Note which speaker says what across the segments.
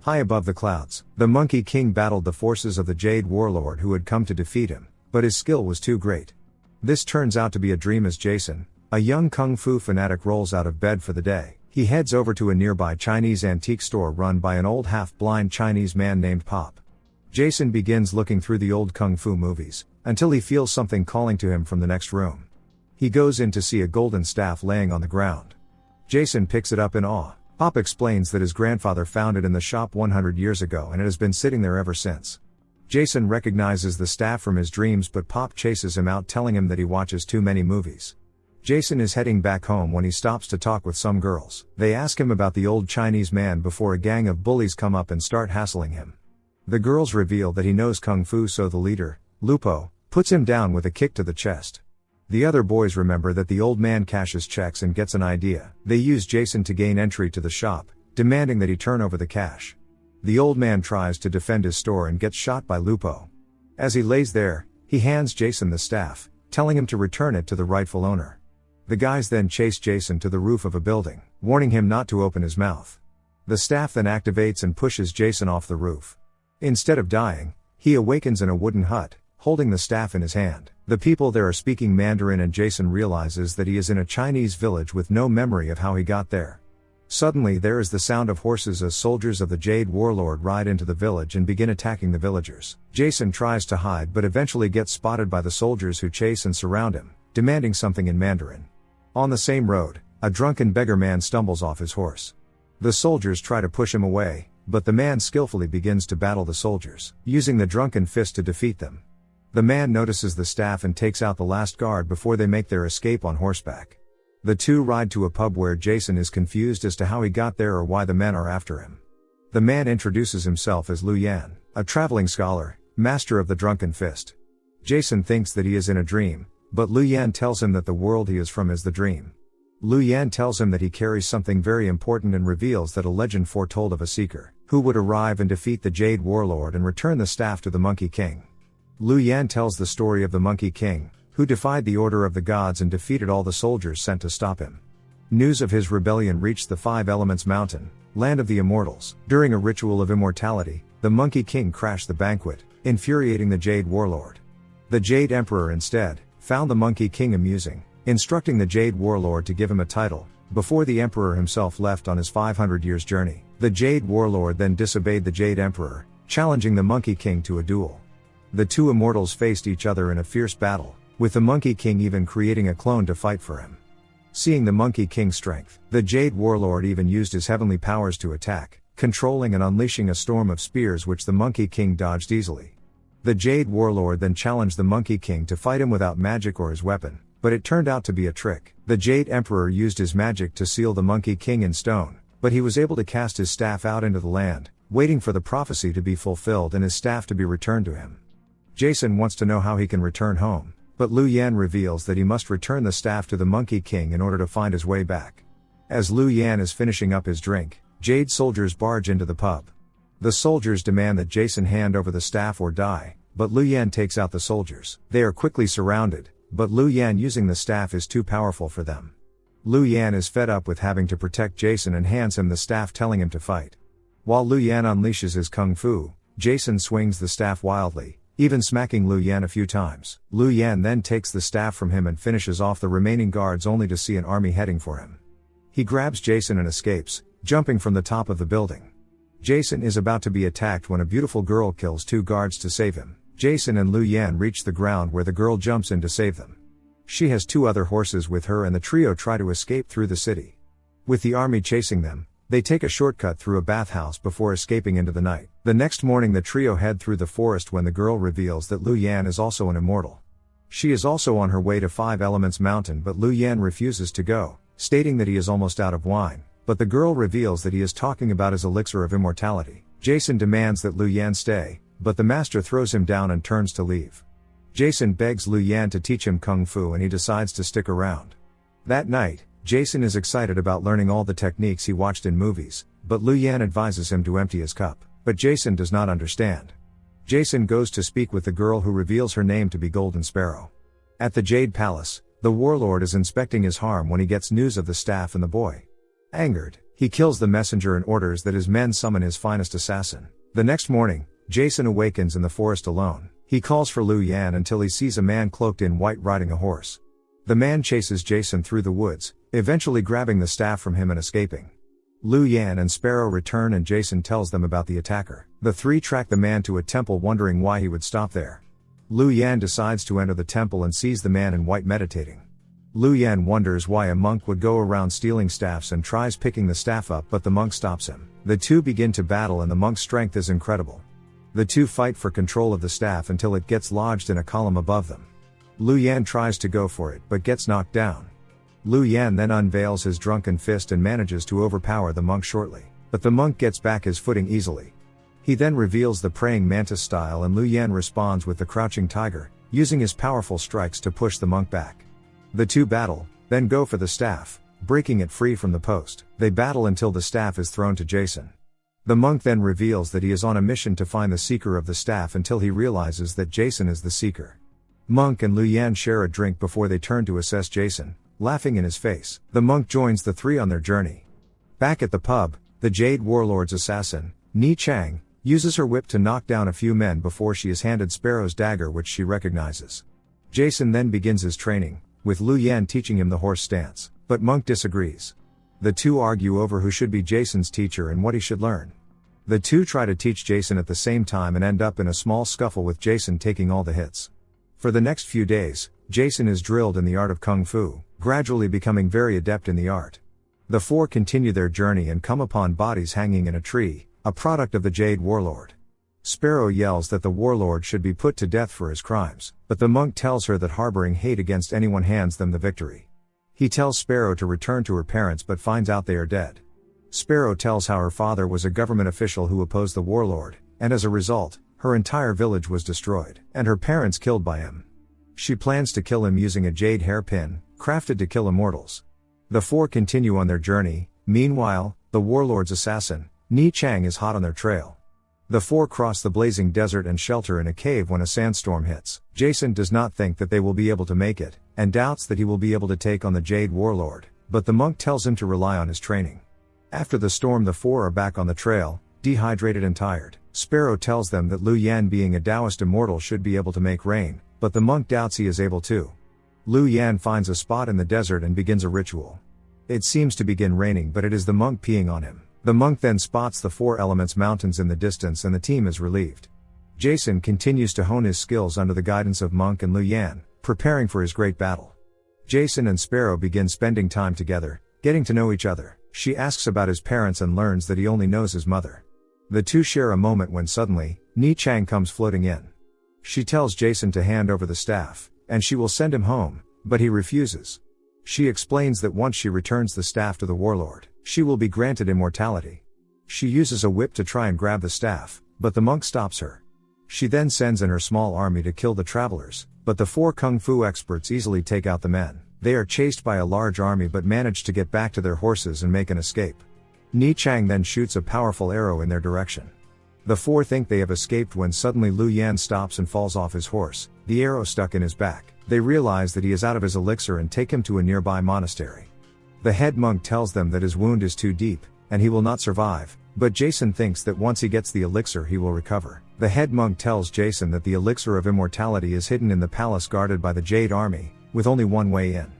Speaker 1: High above the clouds, the Monkey King battled the forces of the Jade Warlord who had come to defeat him, but his skill was too great. This turns out to be a dream as Jason, a young kung fu fanatic, rolls out of bed for the day. He heads over to a nearby Chinese antique store run by an old half-blind Chinese man named Pop. Jason begins looking through the old kung fu movies, until he feels something calling to him from the next room. He goes in to see a golden staff laying on the ground. Jason picks it up in awe. Pop explains that his grandfather found it in the shop 100 years ago and it has been sitting there ever since. Jason recognizes the staff from his dreams, but Pop chases him out, telling him that he watches too many movies. Jason is heading back home when he stops to talk with some girls. They ask him about the old Chinese man before a gang of bullies come up and start hassling him. The girls reveal that he knows kung fu, so the leader, Lupo, puts him down with a kick to the chest. The other boys remember that the old man cashes checks and gets an idea. They use Jason to gain entry to the shop, demanding that he turn over the cash. The old man tries to defend his store and gets shot by Lupo. As he lays there, he hands Jason the staff, telling him to return it to the rightful owner. The guys then chase Jason to the roof of a building, warning him not to open his mouth. The staff then activates and pushes Jason off the roof. Instead of dying, he awakens in a wooden hut, holding the staff in his hand. The people there are speaking Mandarin and Jason realizes that he is in a Chinese village with no memory of how he got there. Suddenly there is the sound of horses as soldiers of the Jade Warlord ride into the village and begin attacking the villagers. Jason tries to hide but eventually gets spotted by the soldiers who chase and surround him, demanding something in Mandarin. On the same road, a drunken beggar man stumbles off his horse. The soldiers try to push him away, but the man skillfully begins to battle the soldiers, using the drunken fist to defeat them. The man notices the staff and takes out the last guard before they make their escape on horseback. The two ride to a pub where Jason is confused as to how he got there or why the men are after him. The man introduces himself as Lu Yan, a traveling scholar, master of the drunken fist. Jason thinks that he is in a dream, but Lu Yan tells him that the world he is from is the dream. Lu Yan tells him that he carries something very important and reveals that a legend foretold of a seeker, who would arrive and defeat the Jade Warlord and return the staff to the Monkey King. Lu Yan tells the story of the Monkey King, who defied the order of the gods and defeated all the soldiers sent to stop him. News of his rebellion reached the Five Elements Mountain, land of the Immortals. During a ritual of immortality, the Monkey King crashed the banquet, infuriating the Jade Warlord. The Jade Emperor instead found the Monkey King amusing, instructing the Jade Warlord to give him a title, before the Emperor himself left on his 500 years journey. The Jade Warlord then disobeyed the Jade Emperor, challenging the Monkey King to a duel. The two immortals faced each other in a fierce battle, with the Monkey King even creating a clone to fight for him. Seeing the Monkey King's strength, the Jade Warlord even used his heavenly powers to attack, controlling and unleashing a storm of spears which the Monkey King dodged easily. The Jade Warlord then challenged the Monkey King to fight him without magic or his weapon, but it turned out to be a trick. The Jade Emperor used his magic to seal the Monkey King in stone, but he was able to cast his staff out into the land, waiting for the prophecy to be fulfilled and his staff to be returned to him. Jason wants to know how he can return home, but Lu Yan reveals that he must return the staff to the Monkey King in order to find his way back. As Lu Yan is finishing up his drink, Jade soldiers barge into the pub. The soldiers demand that Jason hand over the staff or die, but Lu Yan takes out the soldiers. They are quickly surrounded, but Lu Yan using the staff is too powerful for them. Lu Yan is fed up with having to protect Jason and hands him the staff, telling him to fight. While Lu Yan unleashes his kung fu, Jason swings the staff wildly, even smacking Lu Yan a few times. Lu Yan then takes the staff from him and finishes off the remaining guards, only to see an army heading for him. He grabs Jason and escapes, jumping from the top of the building. Jason is about to be attacked when a beautiful girl kills two guards to save him. Jason and Lu Yan reach the ground where the girl jumps in to save them. She has two other horses with her and the trio try to escape through the city. With the army chasing them, they take a shortcut through a bathhouse before escaping into the night. The next morning the trio head through the forest when the girl reveals that Lu Yan is also an immortal. She is also on her way to Five Elements Mountain, but Lu Yan refuses to go, stating that he is almost out of wine, but the girl reveals that he is talking about his elixir of immortality. Jason demands that Lu Yan stay, but the master throws him down and turns to leave. Jason begs Lu Yan to teach him kung fu and he decides to stick around. That night, Jason is excited about learning all the techniques he watched in movies, but Lu Yan advises him to empty his cup, but Jason does not understand. Jason goes to speak with the girl who reveals her name to be Golden Sparrow. At the Jade Palace, the warlord is inspecting his harem when he gets news of the staff and the boy. Angered, He kills the messenger and orders that his men summon his finest assassin. The next morning, Jason awakens in the forest alone. He calls for Lu Yan until he sees a man cloaked in white riding a horse. The man chases Jason through the woods, eventually grabbing the staff from him and escaping. Lu Yan and Sparrow return and Jason tells them about the attacker. The three track the man to a temple, wondering why he would stop there. Lu Yan decides to enter the temple and sees the man in white meditating. Lu Yan wonders why a monk would go around stealing staffs and tries picking the staff up, but the monk stops him. The two begin to battle and the monk's strength is incredible. The two fight for control of the staff until it gets lodged in a column above them. Lu Yan tries to go for it but gets knocked down. Lu Yan then unveils his drunken fist and manages to overpower the monk shortly, but the monk gets back his footing easily. He then reveals the praying mantis style and Lu Yan responds with the crouching tiger, using his powerful strikes to push the monk back. The two battle, then go for the staff, breaking it free from the post. They battle until the staff is thrown to Jason. The monk then reveals that he is on a mission to find the seeker of the staff until he realizes that Jason is the seeker. Monk and Lu Yan share a drink before they turn to assess Jason, laughing in his face. The monk joins the three on their journey. Back at the pub, the Jade Warlord's assassin, Ni Chang, uses her whip to knock down a few men before she is handed Sparrow's dagger, which she recognizes. Jason then begins his training, with Lu Yan teaching him the horse stance, but Monk disagrees. The two argue over who should be Jason's teacher and what he should learn. The two try to teach Jason at the same time and end up in a small scuffle with Jason taking all the hits. For the next few days, Jason is drilled in the art of Kung Fu, gradually becoming very adept in the art. The four continue their journey and come upon bodies hanging in a tree, a product of the Jade Warlord. Sparrow yells that the warlord should be put to death for his crimes, but the monk tells her that harboring hate against anyone hands them the victory. He tells Sparrow to return to her parents but finds out they are dead. Sparrow tells how her father was a government official who opposed the warlord, and as a result, her entire village was destroyed, and her parents killed by him. She plans to kill him using a jade hairpin, crafted to kill immortals. The four continue on their journey. Meanwhile, the warlord's assassin, Ni Chang, is hot on their trail. The four cross the blazing desert and shelter in a cave when a sandstorm hits. Jason does not think that they will be able to make it, and doubts that he will be able to take on the Jade Warlord, but the monk tells him to rely on his training. After the storm, the four are back on the trail, dehydrated and tired. Sparrow tells them that Lu Yan, being a Taoist immortal, should be able to make rain, but the monk doubts he is able to. Lu Yan finds a spot in the desert and begins a ritual. It seems to begin raining, but it is the monk peeing on him. The monk then spots the Four Elements mountains in the distance and the team is relieved. Jason continues to hone his skills under the guidance of Monk and Lu Yan, preparing for his great battle. Jason and Sparrow begin spending time together, getting to know each other. She asks about his parents and learns that he only knows his mother. The two share a moment when suddenly, Ni Chang comes floating in. She tells Jason to hand over the staff, and she will send him home, but he refuses. She explains that once she returns the staff to the warlord, she will be granted immortality. She uses a whip to try and grab the staff, but the monk stops her. She then sends in her small army to kill the travelers, but the four kung fu experts easily take out the men. They are chased by a large army but manage to get back to their horses and make an escape. Ni Chang then shoots a powerful arrow in their direction. The four think they have escaped when suddenly Lu Yan stops and falls off his horse, the arrow stuck in his back. They realize that he is out of his elixir and take him to a nearby monastery. The head monk tells them that his wound is too deep, and he will not survive, but Jason thinks that once he gets the elixir he will recover. The head monk tells Jason that the elixir of immortality is hidden in the palace guarded by the Jade Army, with only one way in.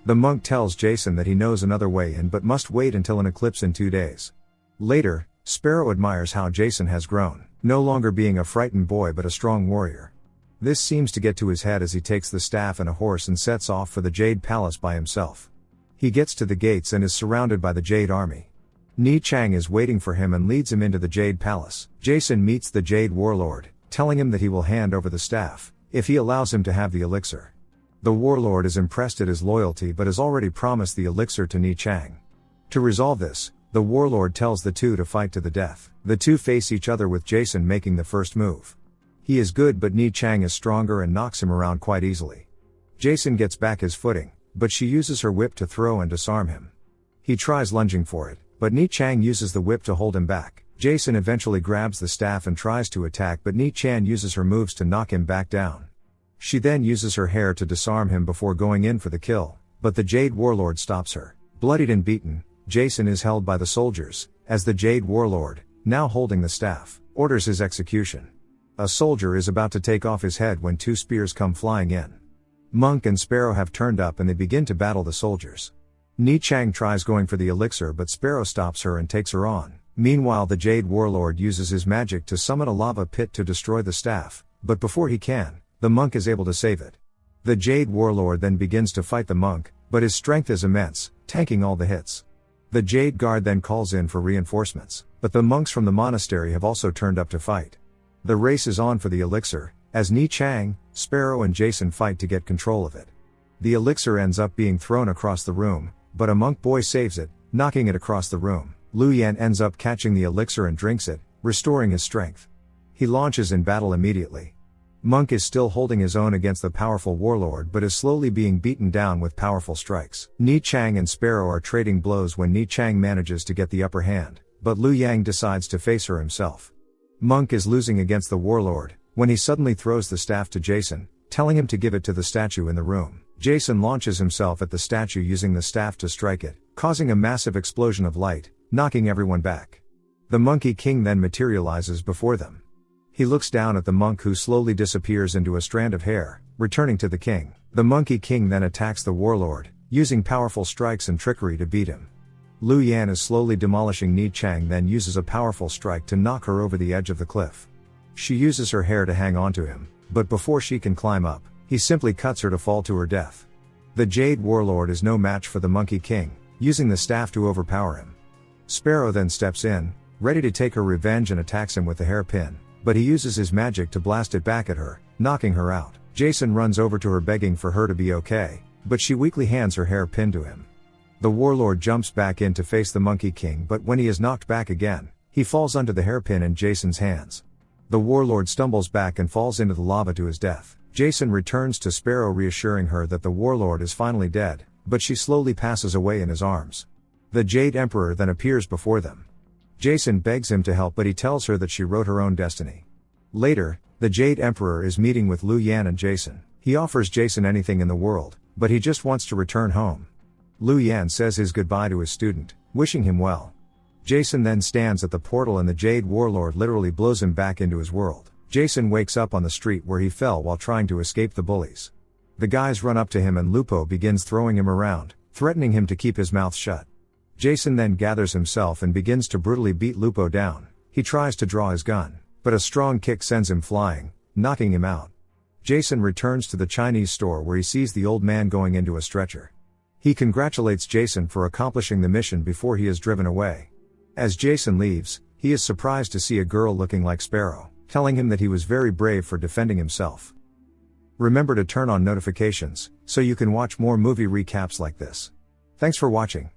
Speaker 1: The monk tells Jason that he knows another way in but must wait until an eclipse in 2 days. Later, Sparrow admires how Jason has grown, no longer being a frightened boy but a strong warrior. This seems to get to his head as he takes the staff and a horse and sets off for the Jade Palace by himself. He gets to the gates and is surrounded by the Jade Army. Ni Chang is waiting for him and leads him into the Jade Palace. Jason meets the Jade Warlord, telling him that he will hand over the staff, if he allows him to have the elixir. The Warlord is impressed at his loyalty but has already promised the elixir to Ni Chang. To resolve this, the Warlord tells the two to fight to the death. The two face each other with Jason making the first move. He is good but Ni Chang is stronger and knocks him around quite easily. Jason gets back his footing, but she uses her whip to throw and disarm him. He tries lunging for it, but Ni Chang uses the whip to hold him back. Jason eventually grabs the staff and tries to attack but Ni Chang uses her moves to knock him back down. She then uses her hair to disarm him before going in for the kill, but the Jade Warlord stops her. Bloodied and beaten, Jason is held by the soldiers, as the Jade Warlord, now holding the staff, orders his execution. A soldier is about to take off his head when two spears come flying in. Monk and Sparrow have turned up and they begin to battle the soldiers. Ni Chang tries going for the elixir but Sparrow stops her and takes her on. Meanwhile the Jade Warlord uses his magic to summon a lava pit to destroy the staff, but before he can, the monk is able to save it. The Jade Warlord then begins to fight the monk, but his strength is immense, tanking all the hits. The Jade Guard then calls in for reinforcements, but the monks from the monastery have also turned up to fight. The race is on for the elixir, as Ni Chang, Sparrow and Jason fight to get control of it. The elixir ends up being thrown across the room, but a monk boy saves it, knocking it across the room. Lu Yan ends up catching the elixir and drinks it, restoring his strength. He launches in battle immediately. Monk is still holding his own against the powerful warlord but is slowly being beaten down with powerful strikes. Ni Chang and Sparrow are trading blows when Ni Chang manages to get the upper hand, but Lu Yang decides to face her himself. Monk is losing against the warlord, when he suddenly throws the staff to Jason, telling him to give it to the statue in the room. Jason launches himself at the statue using the staff to strike it, causing a massive explosion of light, knocking everyone back. The Monkey King then materializes before them. He looks down at the monk who slowly disappears into a strand of hair, returning to the king. The Monkey King then attacks the warlord, using powerful strikes and trickery to beat him. Lu Yan is slowly demolishing Ni Chang, then uses a powerful strike to knock her over the edge of the cliff. She uses her hair to hang onto him, but before she can climb up, he simply cuts her to fall to her death. The Jade Warlord is no match for the Monkey King, using the staff to overpower him. Sparrow then steps in, ready to take her revenge and attacks him with the hairpin, but he uses his magic to blast it back at her, knocking her out. Jason runs over to her begging for her to be okay, but she weakly hands her hairpin to him. The warlord jumps back in to face the Monkey King, but when he is knocked back again, he falls under the hairpin in Jason's hands. The warlord stumbles back and falls into the lava to his death. Jason returns to Sparrow reassuring her that the warlord is finally dead, but she slowly passes away in his arms. The Jade Emperor then appears before them. Jason begs him to help but he tells her that she wrote her own destiny. Later, the Jade Emperor is meeting with Lu Yan and Jason. He offers Jason anything in the world, but he just wants to return home. Lu Yan says his goodbye to his student, wishing him well. Jason then stands at the portal and the Jade Warlord literally blows him back into his world. Jason wakes up on the street where he fell while trying to escape the bullies. The guys run up to him and Lupo begins throwing him around, threatening him to keep his mouth shut. Jason then gathers himself and begins to brutally beat Lupo down. He tries to draw his gun, but a strong kick sends him flying, knocking him out. Jason returns to the Chinese store where he sees the old man going into a stretcher. He congratulates Jason for accomplishing the mission before he is driven away. As Jason leaves, he is surprised to see a girl looking like Sparrow, telling him that he was very brave for defending himself. Remember to turn on notifications, so you can watch more movie recaps like this. Thanks for watching.